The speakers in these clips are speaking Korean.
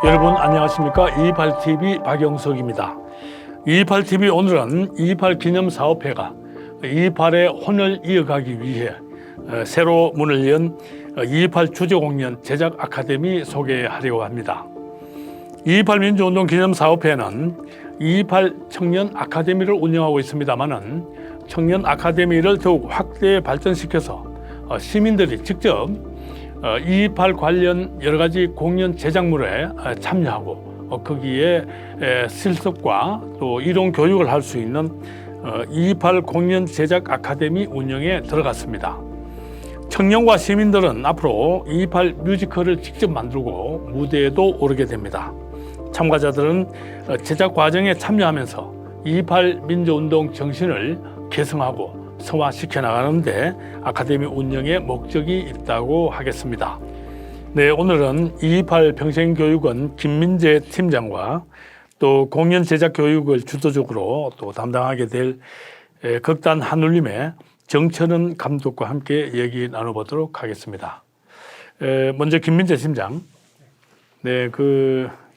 여러분 안녕하십니까? 228TV 박영석입니다. 228TV 오늘은 228 기념사업회가 228의 혼을 이어가기 위해 새로 문을 연 228 주제공연 제작 아카데미 소개하려고 합니다. 228 민주운동 기념사업회는 228 청년 아카데미를 운영하고 있습니다만은 청년 아카데미를 더욱 확대 발전시켜서 시민들이 직접 228 관련 여러 가지 공연 제작물에 참여하고 거기에 실습과 또 이론 교육을 할 수 있는 228 공연 제작 아카데미 운영에 들어갔습니다. 청년과 시민들은 앞으로 228 뮤지컬을 직접 만들고 무대에도 오르게 됩니다. 참가자들은 제작 과정에 참여하면서 228 민주운동 정신을 계승하고 성화시켜 나가는데 아카데미 운영의 목적이 있다고 하겠습니다. 네, 오늘은 228 평생교육원 김민재 팀장과 또 공연 제작 교육을 주도적으로 또 담당하게 될 극단 한울림의 정철은 감독과 함께 얘기 나눠보도록 하겠습니다. 먼저 김민재 팀장, 네,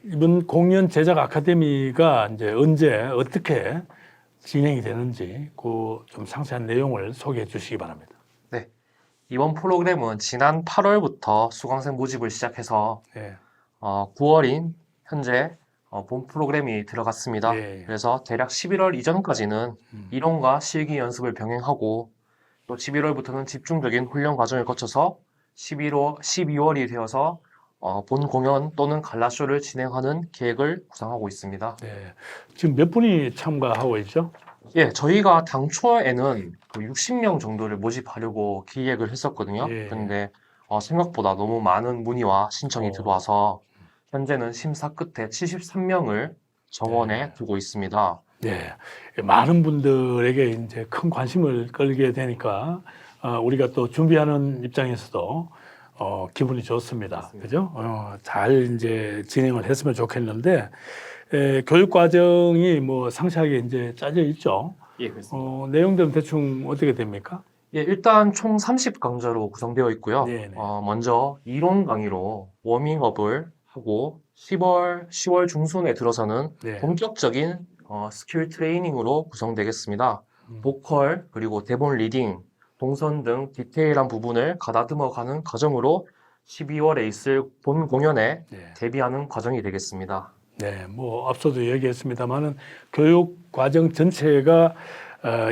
이번 공연 제작 아카데미가 이제 언제 어떻게 진행이 되는지 좀 상세한 내용을 소개해 주시기 바랍니다. 네, 이번 프로그램은 지난 8월부터 수강생 모집을 시작해서 네. 9월인 현재 본 프로그램이 들어갔습니다. 네. 그래서 대략 11월 이전까지는 이론과 실기 연습을 병행하고 또 11월부터는 집중적인 훈련 과정을 거쳐서 12월이 되어서 본 공연 또는 갈라쇼를 진행하는 계획을 구상하고 있습니다. 네. 지금 몇 분이 참가하고 있죠? 예, 저희가 당초에는 60명 정도를 모집하려고 기획을 했었거든요. 예. 근데 생각보다 너무 많은 문의와 신청이 들어와서 현재는 심사 끝에 73명을 정원에 두고 있습니다. 네. 많은 분들에게 이제 큰 관심을 끌게 되니까 우리가 또 준비하는 입장에서도 기분이 좋습니다. 그죠? 잘 이제 진행을 했으면 좋겠는데, 교육 과정이 뭐 상세하게 이제 짜져 있죠. 예, 그렇습니다. 내용들은 대충 어떻게 됩니까? 예, 일단 총 30강좌로 구성되어 있고요. 네네. 먼저 이론 강의로 워밍업을 하고 10월 중순에 들어서는 네. 본격적인 스킬 트레이닝으로 구성되겠습니다. 보컬, 그리고 대본 리딩, 동선 등 디테일한 부분을 가다듬어가는 과정으로 12월에 있을 본 공연에 네. 대비하는 과정이 되겠습니다. 네, 뭐 앞서도 얘기했습니다만은 교육 과정 전체가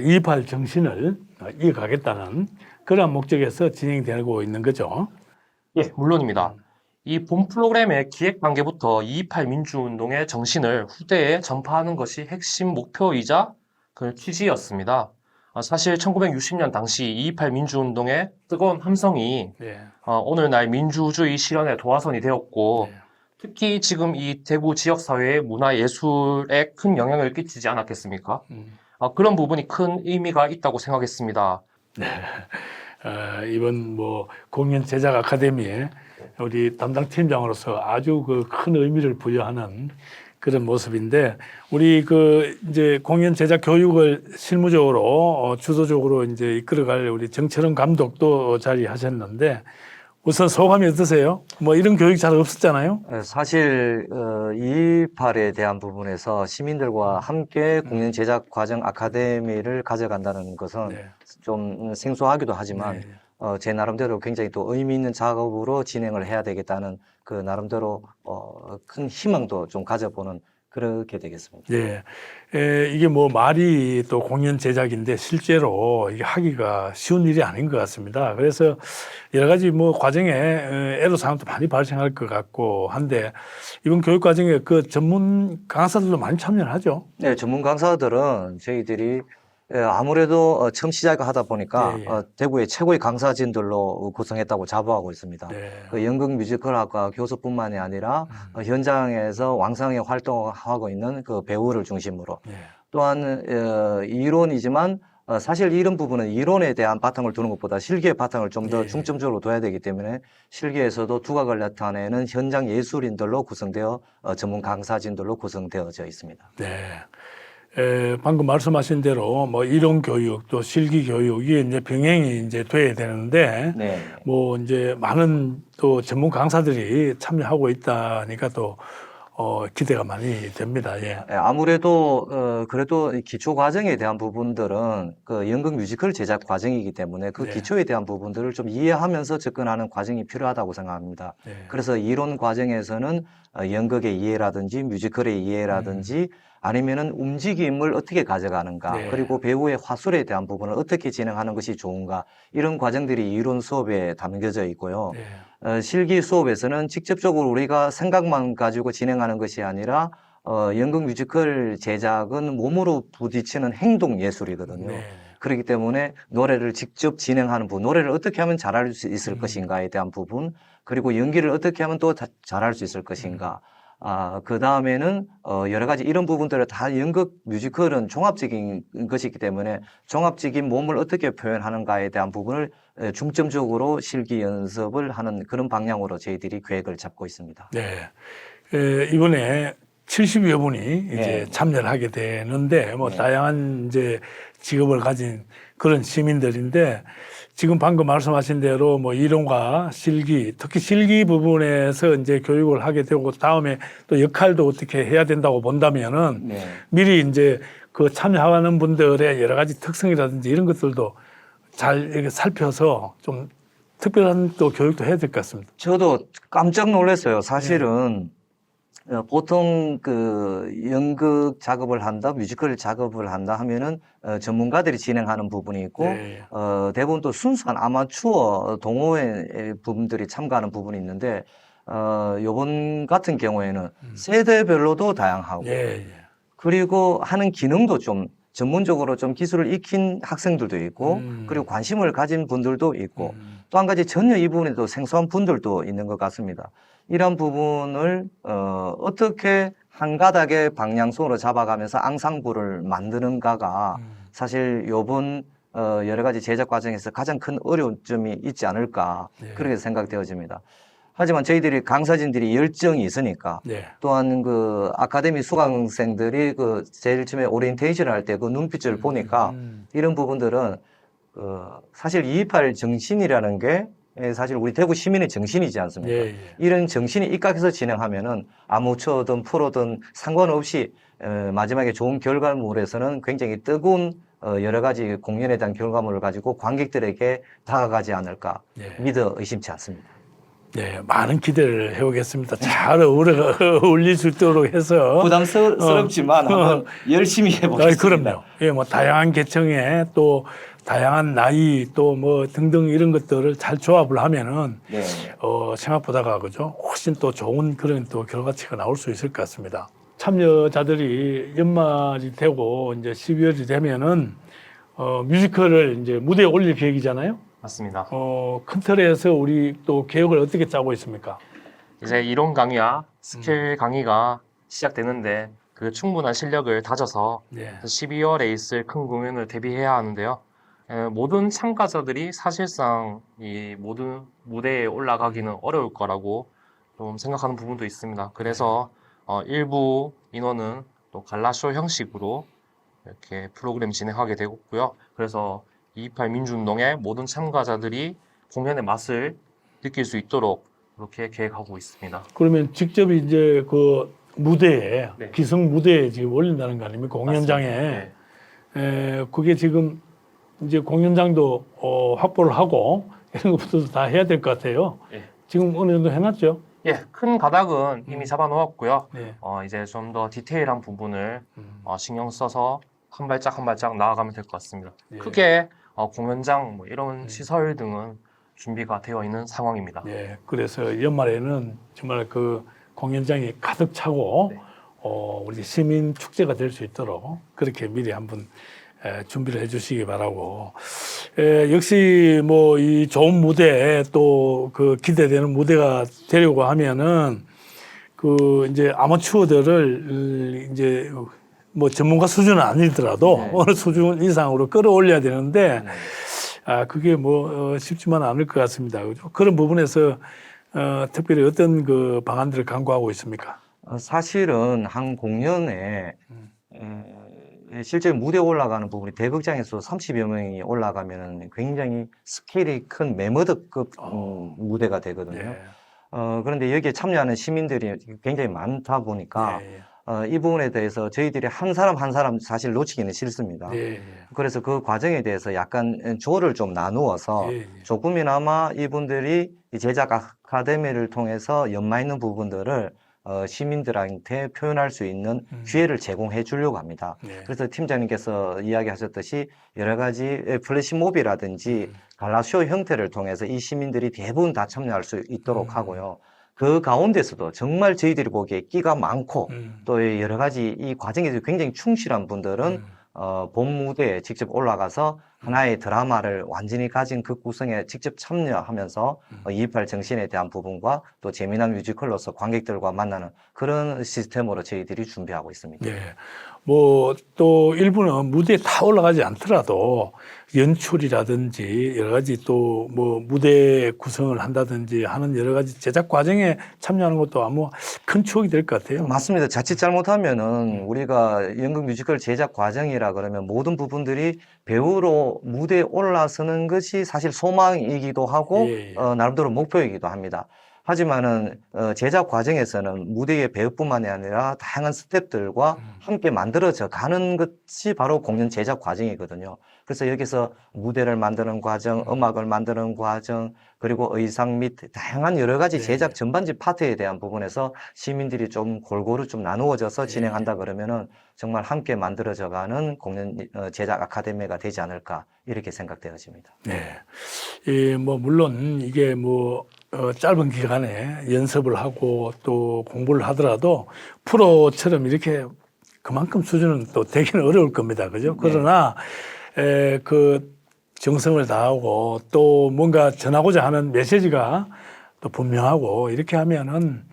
228 정신을 이어가겠다는 그런 목적에서 진행되고 있는 거죠. 예, 물론입니다. 이 본 프로그램의 기획 단계부터 228 민주운동의 정신을 후대에 전파하는 것이 핵심 목표이자 그 취지였습니다. 사실 1960년 당시 228 민주운동의 뜨거운 함성이 네. 오늘날 민주주의 실현의 도화선이 되었고 네. 특히 지금 이 대구 지역사회의 문화예술에 큰 영향을 끼치지 않았겠습니까? 그런 부분이 큰 의미가 있다고 생각했습니다. 네. 이번 뭐 공연 제작 아카데미에 우리 담당 팀장으로서 아주 큰 의미를 부여하는 그런 모습인데 우리 이제 공연 제작 교육을 실무적으로 주도적으로 이제 이끌어갈 우리 정철은 감독도 자리하셨는데 우선 소감이 어떠세요? 뭐 이런 교육 잘 없었잖아요. 사실 228에 대한 부분에서 시민들과 함께 공연 제작 과정 아카데미를 가져간다는 것은 네. 좀 생소하기도 하지만 네. 제 나름대로 굉장히 또 의미 있는 작업으로 진행을 해야 되겠다는 그 나름대로 큰 희망도 좀 가져보는 그렇게 되겠습니다. 네. 이게 뭐 말이 또 공연 제작인데 실제로 이게 하기가 쉬운 일이 아닌 것 같습니다. 그래서 여러 가지 뭐 과정에 애로사항도 많이 발생할 것 같고 한데 이번 교육 과정에 전문 강사들도 많이 참여를 하죠. 네, 전문 강사들은 저희들이 아무래도 처음 시작하다 보니까 예. 대구의 최고의 강사진들로 구성했다고 자부하고 있습니다. 네. 연극 뮤지컬학과 교수뿐만이 아니라 현장에서 왕성하게 활동하고 있는 그 배우를 중심으로 네. 또한 이론이지만 사실 이런 부분은 이론에 대한 바탕을 두는 것보다 실기의 바탕을 좀 더 예. 중점적으로 둬야 되기 때문에 실기에서도 두각을 나타내는 현장 예술인들로 구성되어 전문 강사진들로 구성되어져 있습니다. 네. 방금 말씀하신 대로 뭐 이론 교육 또 실기 교육 이게 이제 병행이 이제 돼야 되는데 네. 뭐 이제 많은 또 전문 강사들이 참여하고 있다니까 또 기대가 많이 됩니다. 예. 아무래도 그래도 이 기초 과정에 대한 부분들은 그 연극 뮤지컬 제작 과정이기 때문에 그 네. 기초에 대한 부분들을 좀 이해하면서 접근하는 과정이 필요하다고 생각합니다. 네. 그래서 이론 과정에서는 연극의 이해라든지 뮤지컬의 이해라든지 아니면은 움직임을 어떻게 가져가는가, 네. 그리고 배우의 화술에 대한 부분을 어떻게 진행하는 것이 좋은가, 이런 과정들이 이론 수업에 담겨져 있고요. 네. 실기 수업에서는 직접적으로 우리가 생각만 가지고 진행하는 것이 아니라 연극 뮤지컬 제작은 몸으로 부딪히는 행동 예술이거든요. 네. 그렇기 때문에 노래를 직접 진행하는 부분, 노래를 어떻게 하면 잘할 수 있을 것인가에 대한 부분, 그리고 연기를 어떻게 하면 또 잘할 수 있을 것인가. 그 다음에는 여러 가지 이런 부분들을 다 연극 뮤지컬은 종합적인 것이기 때문에 종합적인 몸을 어떻게 표현하는가에 대한 부분을 중점적으로 실기 연습을 하는 그런 방향으로 저희들이 계획을 잡고 있습니다. 네. 이번에 70여 분이 이제 네. 참여를 하게 되는데 뭐 네. 다양한 이제 직업을 가진 그런 시민들인데 지금 방금 말씀하신 대로 뭐 이론과 실기, 특히 실기 부분에서 이제 교육을 하게 되고 다음에 또 역할도 어떻게 해야 된다고 본다면은 네. 미리 이제 그 참여하는 분들의 여러 가지 특성이라든지 이런 것들도 잘 이렇게 살펴서 좀 특별한 또 교육도 해야 될 것 같습니다. 저도 깜짝 놀랐어요. 사실은 보통 그 연극 작업을 한다, 뮤지컬 작업을 한다 하면은 전문가들이 진행하는 부분이 있고 네. 대부분 또 순수한 아마추어 동호회 분들이 참가하는 부분이 있는데 요번 같은 경우에는 세대별로도 다양하고 예, 예. 그리고 하는 기능도 좀 전문적으로 좀 기술을 익힌 학생들도 있고 그리고 관심을 가진 분들도 있고 또 한 가지 전혀 이 부분에도 생소한 분들도 있는 것 같습니다. 이런 부분을 어떻게 한 가닥의 방향성으로 잡아가면서 앙상블을 만드는가가 사실 요번 여러 가지 제작 과정에서 가장 큰 어려운 점이 있지 않을까 네. 그렇게 생각되어집니다. 하지만 저희들이 강사진들이 열정이 있으니까 네. 또한 그 아카데미 수강생들이 그 제일 처음에 오리엔테이션을 할 때 그 눈빛을 보니까 이런 부분들은 사실 228 정신이라는 게 사실 우리 대구 시민의 정신이지 않습니까? 예, 예. 이런 정신이 입각해서 진행하면은 아마추어든 프로든 상관없이 마지막에 좋은 결과물에서는 굉장히 뜨거운 여러 가지 공연에 대한 결과물을 가지고 관객들에게 다가가지 않을까 예. 믿어 의심치 않습니다. 네, 많은 기대를 해오겠습니다. 잘 어울릴 수 있도록 해서. 부담스럽지만 한번 열심히 해보겠습니다. 그럼요. 예, 뭐 다양한 계층에 또 다양한 나이 또 뭐 등등 이런 것들을 잘 조합을 하면은 네. 생각보다가 그죠 훨씬 또 좋은 그런 또 결과치가 나올 수 있을 것 같습니다. 참여자들이 연말이 되고 이제 12월이 되면은 뮤지컬을 이제 무대에 올릴 계획이잖아요. 맞습니다. 큰 틀에서 우리 또 계획을 어떻게 짜고 있습니까? 이제 이론 강의와 스킬 강의가 시작되는데 그 충분한 실력을 다져서 네. 12월에 있을 큰 공연을 대비해야 하는데요. 모든 참가자들이 사실상 이 모든 무대에 올라가기는 어려울 거라고 좀 생각하는 부분도 있습니다. 그래서 일부 인원은 또 갈라쇼 형식으로 이렇게 프로그램 진행하게 되었고요. 그래서 228 민주운동의 모든 참가자들이 공연의 맛을 느낄 수 있도록 그렇게 계획하고 있습니다. 그러면 직접 이제 그 무대에 네. 기성 무대에 지금 올린다는 거 아닙니까? 공연장에. 맞습니다. 네. 그게 지금 이제 공연장도 확보를 하고 이런 것부터 다 해야 될 것 같아요. 네. 지금 어느 정도 해놨죠? 예, 큰 가닥은 이미 잡아놓았고요. 네. 이제 좀 더 디테일한 부분을 신경 써서 한 발짝 한 발짝 나아가면 될 것 같습니다. 예. 크게 공연장 뭐 이런 시설 등은 준비가 되어 있는 상황입니다. 네. 그래서 연말에는 정말 그 공연장이 가득 차고 네. 우리 시민 축제가 될 수 있도록 그렇게 미리 한번 준비를 해주시기 바라고. 역시 뭐 이 좋은 무대 또 그 기대되는 무대가 되려고 하면은 그 이제 아마추어들을 이제 뭐 전문가 수준은 아니더라도 네. 어느 수준 이상으로 끌어올려야 되는데 그게 뭐 쉽지만 않을 것 같습니다. 그죠? 그런 부분에서 특별히 어떤 그 방안들을 강구하고 있습니까? 사실은 한 공연에 예, 실제 무대에 올라가는 부분이 대극장에서 30여 명이 올라가면은 굉장히 스케일이 큰 매머드급 무대가 되거든요. 네. 그런데 여기에 참여하는 시민들이 굉장히 많다 보니까 네. 이 부분에 대해서 저희들이 한 사람 한 사람 사실 놓치기는 싫습니다. 네. 그래서 그 과정에 대해서 약간 조를 좀 나누어서 예. 조금이나마 이분들이 이 제작 아카데미를 통해서 연마 있는 부분들을 시민들한테 표현할 수 있는 기회를 제공해 주려고 합니다. 네. 그래서 팀장님께서 이야기하셨듯이 여러 가지 플래시몹이라든지 갈라쇼 형태를 통해서 이 시민들이 대부분 다 참여할 수 있도록 하고요. 그 가운데서도 정말 저희들이 보기에 끼가 많고 또 여러 가지 이 과정에서 굉장히 충실한 분들은 본 무대에 직접 올라가서 하나의 드라마를 완전히 가진 그 구성에 직접 참여하면서 228 정신에 대한 부분과 또 재미난 뮤지컬로서 관객들과 만나는 그런 시스템으로 저희들이 준비하고 있습니다. 네. 뭐 또 일부는 무대에 다 올라가지 않더라도 연출이라든지 여러 가지 또 뭐 무대 구성을 한다든지 하는 여러 가지 제작 과정에 참여하는 것도 아무 큰 추억이 될 것 같아요. 맞습니다. 자칫 잘못하면은 우리가 연극 뮤지컬 제작 과정이라 그러면 모든 부분들이 배우로 무대에 올라서는 것이 사실 소망이기도 하고 예, 예. 나름대로 목표이기도 합니다. 하지만은 제작 과정에서는 무대의 배우뿐만이 아니라 다양한 스태프들과 함께 만들어져 가는 것이 바로 공연 제작 과정이거든요. 그래서 여기서 무대를 만드는 과정, 음악을 만드는 과정, 그리고 의상 및 다양한 여러 가지 네. 제작 전반지 파트에 대한 부분에서 시민들이 좀 골고루 좀 나누어져서 진행한다 그러면은 정말 함께 만들어져 가는 공연 제작 아카데미가 되지 않을까 이렇게 생각되어집니다. 네. 뭐 물론 이게 뭐 짧은 기간에 연습을 하고 또 공부를 하더라도 프로처럼 이렇게 그만큼 수준은 또 되기는 어려울 겁니다. 그죠? 그러나 그 정성을 다하고 또 뭔가 전하고자 하는 메시지가 또 분명하고 이렇게 하면은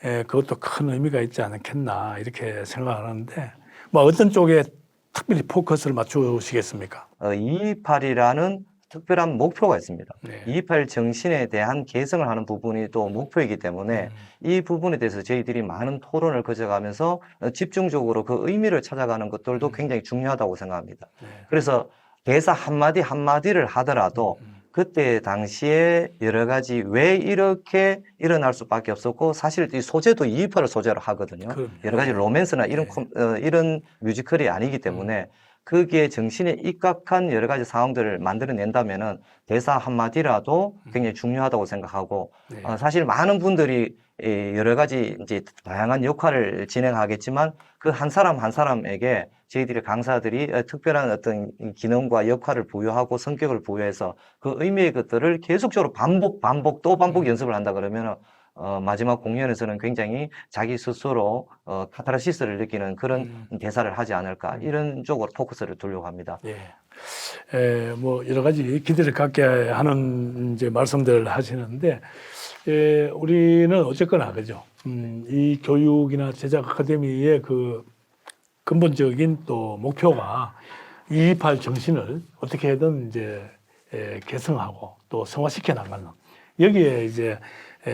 그것도 큰 의미가 있지 않겠나 이렇게 생각하는데 뭐 어떤 쪽에 특별히 포커스를 맞추시겠습니까? 228이라는 특별한 목표가 있습니다. 네. 228 정신에 대한 개성을 하는 부분이 또 목표이기 때문에 이 부분에 대해서 저희들이 많은 토론을 거쳐가면서 집중적으로 그 의미를 찾아가는 것들도 굉장히 중요하다고 생각합니다. 네. 그래서 대사 한마디 한마디를 하더라도 그때 당시에 여러 가지 왜 이렇게 일어날 수밖에 없었고 사실 이 소재도 228을 소재로 하거든요. 그럼요. 여러 가지 로맨스나 이런 이런 뮤지컬이 아니기 때문에 거기에 정신에 입각한 여러 가지 상황들을 만들어낸다면은 대사 한마디라도 굉장히 중요하다고 생각하고 네. 사실 많은 분들이 여러 가지 이제 다양한 역할을 진행하겠지만 그 한 사람 한 사람에게 저희들이 강사들이 특별한 어떤 기능과 역할을 부여하고 성격을 부여해서 그 의미의 것들을 계속적으로 반복 또 반복 연습을 한다 그러면은 마지막 공연에서는 굉장히 자기 스스로 카타르시스를 느끼는 그런 대사를 하지 않을까 이런 쪽으로 포커스를 두려고 합니다. 예. 뭐 여러 가지 기대를 갖게 하는 이제 말씀들을 하시는데 우리는 어쨌거나 그죠. 이 교육이나 제작 아카데미의 그 근본적인 또 목표가 228 정신을 어떻게든 이제 개성하고 또 성화시켜 나가는 여기에 이제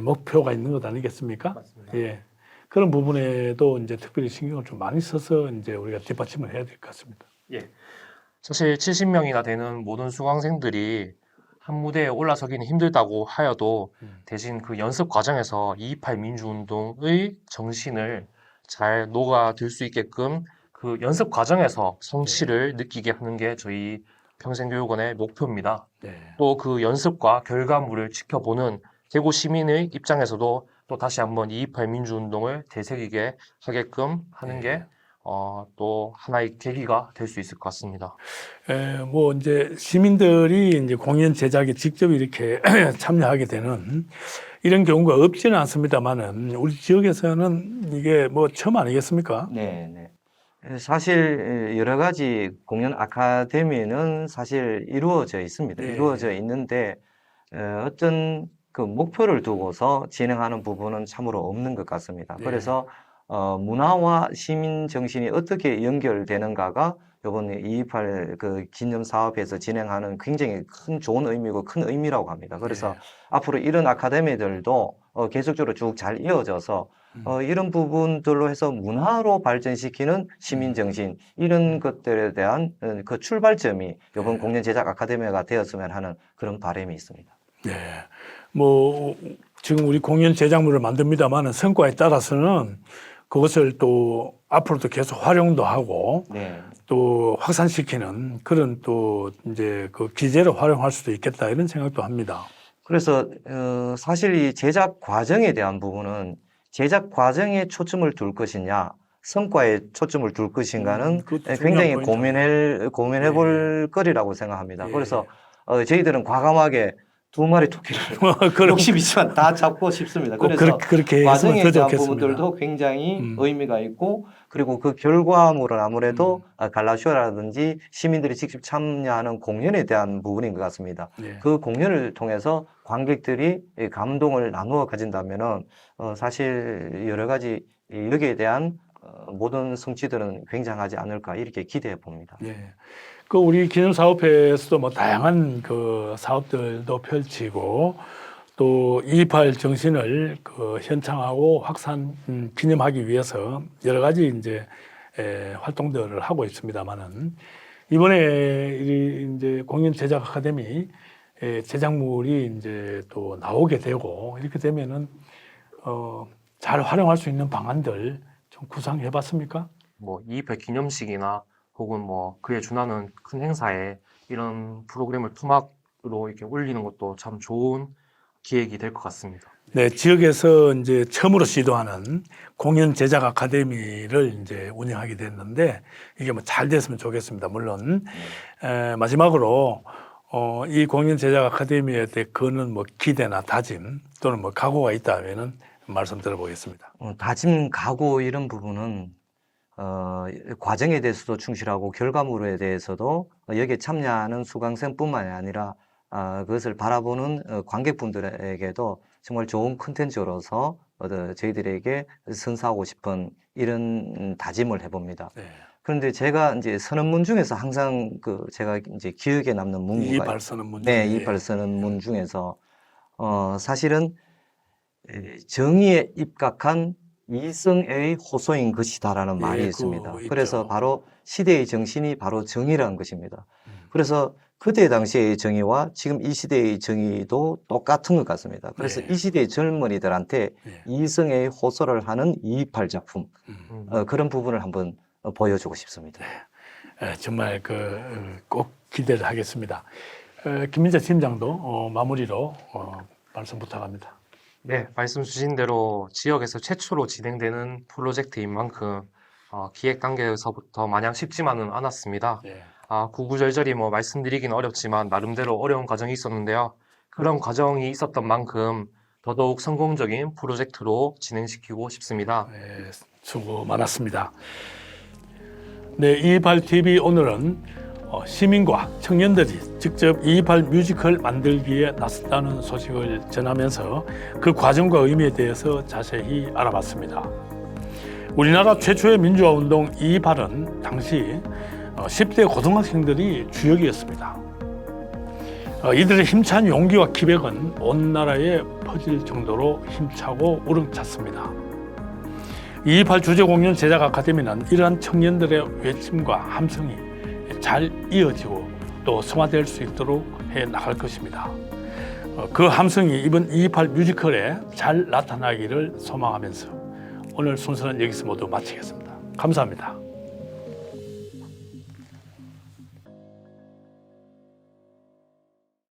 목표가 있는 것 아니겠습니까? 맞습니다. 예. 그런 부분에도 이제 특별히 신경을 좀 많이 써서 이제 우리가 뒷받침을 해야 될 것 같습니다. 예. 사실 70명이나 되는 모든 수강생들이 한 무대에 올라서기는 힘들다고 하여도 대신 그 연습 과정에서 228 민주운동의 정신을 잘 녹아들 수 있게끔 그 연습 과정에서 성취를 느끼게 하는 게 저희 평생교육원의 목표입니다. 네. 또 그 연습과 결과물을 지켜보는 대구 시민의 입장에서도 또 다시 한번 228 민주운동을 되새기게 하게끔 하는 게 또 하나의 계기가 될 수 있을 것 같습니다. 뭐 이제 시민들이 이제 공연 제작에 직접 이렇게 참여하게 되는 이런 경우가 없지는 않습니다만은 우리 지역에서는 이게 뭐 처음 아니겠습니까? 네, 네. 사실 여러 가지 공연 아카데미는 사실 이루어져 있습니다. 네. 이루어져 있는데 어떤 그 목표를 두고서 진행하는 부분은 참으로 없는 것 같습니다. 네. 그래서 문화와 시민 정신이 어떻게 연결되는가가 이번 228 그 기념 사업에서 진행하는 굉장히 큰 좋은 의미고 큰 의미라고 합니다. 그래서 네. 앞으로 이런 아카데미들도 계속적으로 쭉 잘 이어져서 이런 부분들로 해서 문화로 발전시키는 시민정신 이런 것들에 대한 그 출발점이 이번 공연 제작 아카데미가 되었으면 하는 그런 바람이 있습니다. 네. 뭐 지금 우리 공연 제작물을 만듭니다만은 성과에 따라서는 그것을 또 앞으로도 계속 활용도 하고 네. 또 확산시키는 그런 또 이제 그 기제로 활용할 수도 있겠다 이런 생각도 합니다. 그래서 사실 이 제작 과정에 대한 부분은 제작 과정에 초점을 둘 것이냐 성과에 초점을 둘 것인가는 그것도 굉장히 중요한 포인트네요. 고민해 볼 거리라고 생각합니다. 예. 그래서 저희들은 과감하게 두 마리 토끼를 욕심 있지만 다 잡고 싶습니다. 그래서 그렇게 과정에 했으면 더 대한 좋겠습니다. 부분들도 굉장히 의미가 있고 그리고 그 결과물은 아무래도 갈라쇼라든지 시민들이 직접 참여하는 공연에 대한 부분인 것 같습니다. 예. 그 공연을 통해서 관객들이 이 감동을 나누어 가진다면은 사실 여러 가지 여기에 대한 모든 성취들은 굉장하지 않을까 이렇게 기대해 봅니다. 예. 그 우리 기념사업회에서도 뭐 다양한 그 사업들도 펼치고 또 2.28 정신을 그 현창하고 확산 기념하기 위해서 여러 가지 이제 활동들을 하고 있습니다만은 이번에 이제 공연 제작 아카데미 제작물이 이제 또 나오게 되고 이렇게 되면은 잘 활용할 수 있는 방안들 좀 구상해 봤습니까? 뭐 2.28 기념식이나 혹은 뭐 그에 준하는 큰 행사에 이런 프로그램을 토막으로 이렇게 올리는 것도 참 좋은 기획이 될 것 같습니다. 네, 지역에서 이제 처음으로 시도하는 공연 제작 아카데미를 이제 운영하게 됐는데 이게 뭐 잘 됐으면 좋겠습니다. 물론 마지막으로 이 공연 제작 아카데미에 대해 거는 뭐 기대나 다짐 또는 뭐 각오가 있다면은 말씀 들어보겠습니다. 다짐, 각오 이런 부분은 과정에 대해서도 충실하고 결과물에 대해서도 여기에 참여하는 수강생뿐만이 아니라 그것을 바라보는 관객분들에게도 정말 좋은 콘텐츠로서 저희들에게 선사하고 싶은 이런 다짐을 해봅니다. 네. 그런데 제가 이제 선언문 중에서 항상 제가 이제 기억에 남는 문구가 2.28 선언문 네, 중에 2.28 선언문 중에서 사실은 정의에 입각한 이성의 호소인 것이다라는 말이 그거 있습니다. 있죠. 그래서 바로 시대의 정신이 바로 정의라는 것입니다. 그래서 그때 당시의 정의와 지금 이 시대의 정의도 똑같은 것 같습니다. 그래서 네. 이 시대의 젊은이들한테 네. 이성의 호소를 하는 2.28 작품 그런 부분을 한번 보여주고 싶습니다. 정말 꼭 기대를 하겠습니다. 김민재 팀장도 마무리로 말씀 부탁합니다. 네, 말씀 주신 대로 지역에서 최초로 진행되는 프로젝트인 만큼 기획 단계에서부터 마냥 쉽지만은 않았습니다. 네. 구구절절히 뭐 말씀드리기는 어렵지만 나름대로 어려운 과정이 있었는데요. 그런 과정이 있었던 만큼 더더욱 성공적인 프로젝트로 진행시키고 싶습니다. 네, 수고 많았습니다. 네, 228TV 오늘은 시민과 청년들이 직접 228 뮤지컬 만들기에 나섰다는 소식을 전하면서 그 과정과 의미에 대해서 자세히 알아봤습니다. 우리나라 최초의 민주화 운동 228은 당시 10대 고등학생들이 주역이었습니다. 이들의 힘찬 용기와 기백은 온 나라에 퍼질 정도로 힘차고 우렁찼습니다. 228 주제공연 제작 아카데미는 이러한 청년들의 외침과 함성이 잘 이어지고 또 성화될 수 있도록 해 나갈 것입니다. 그 함성이 이번 228 뮤지컬에 잘 나타나기를 소망하면서 오늘 순서는 여기서 모두 마치겠습니다. 감사합니다.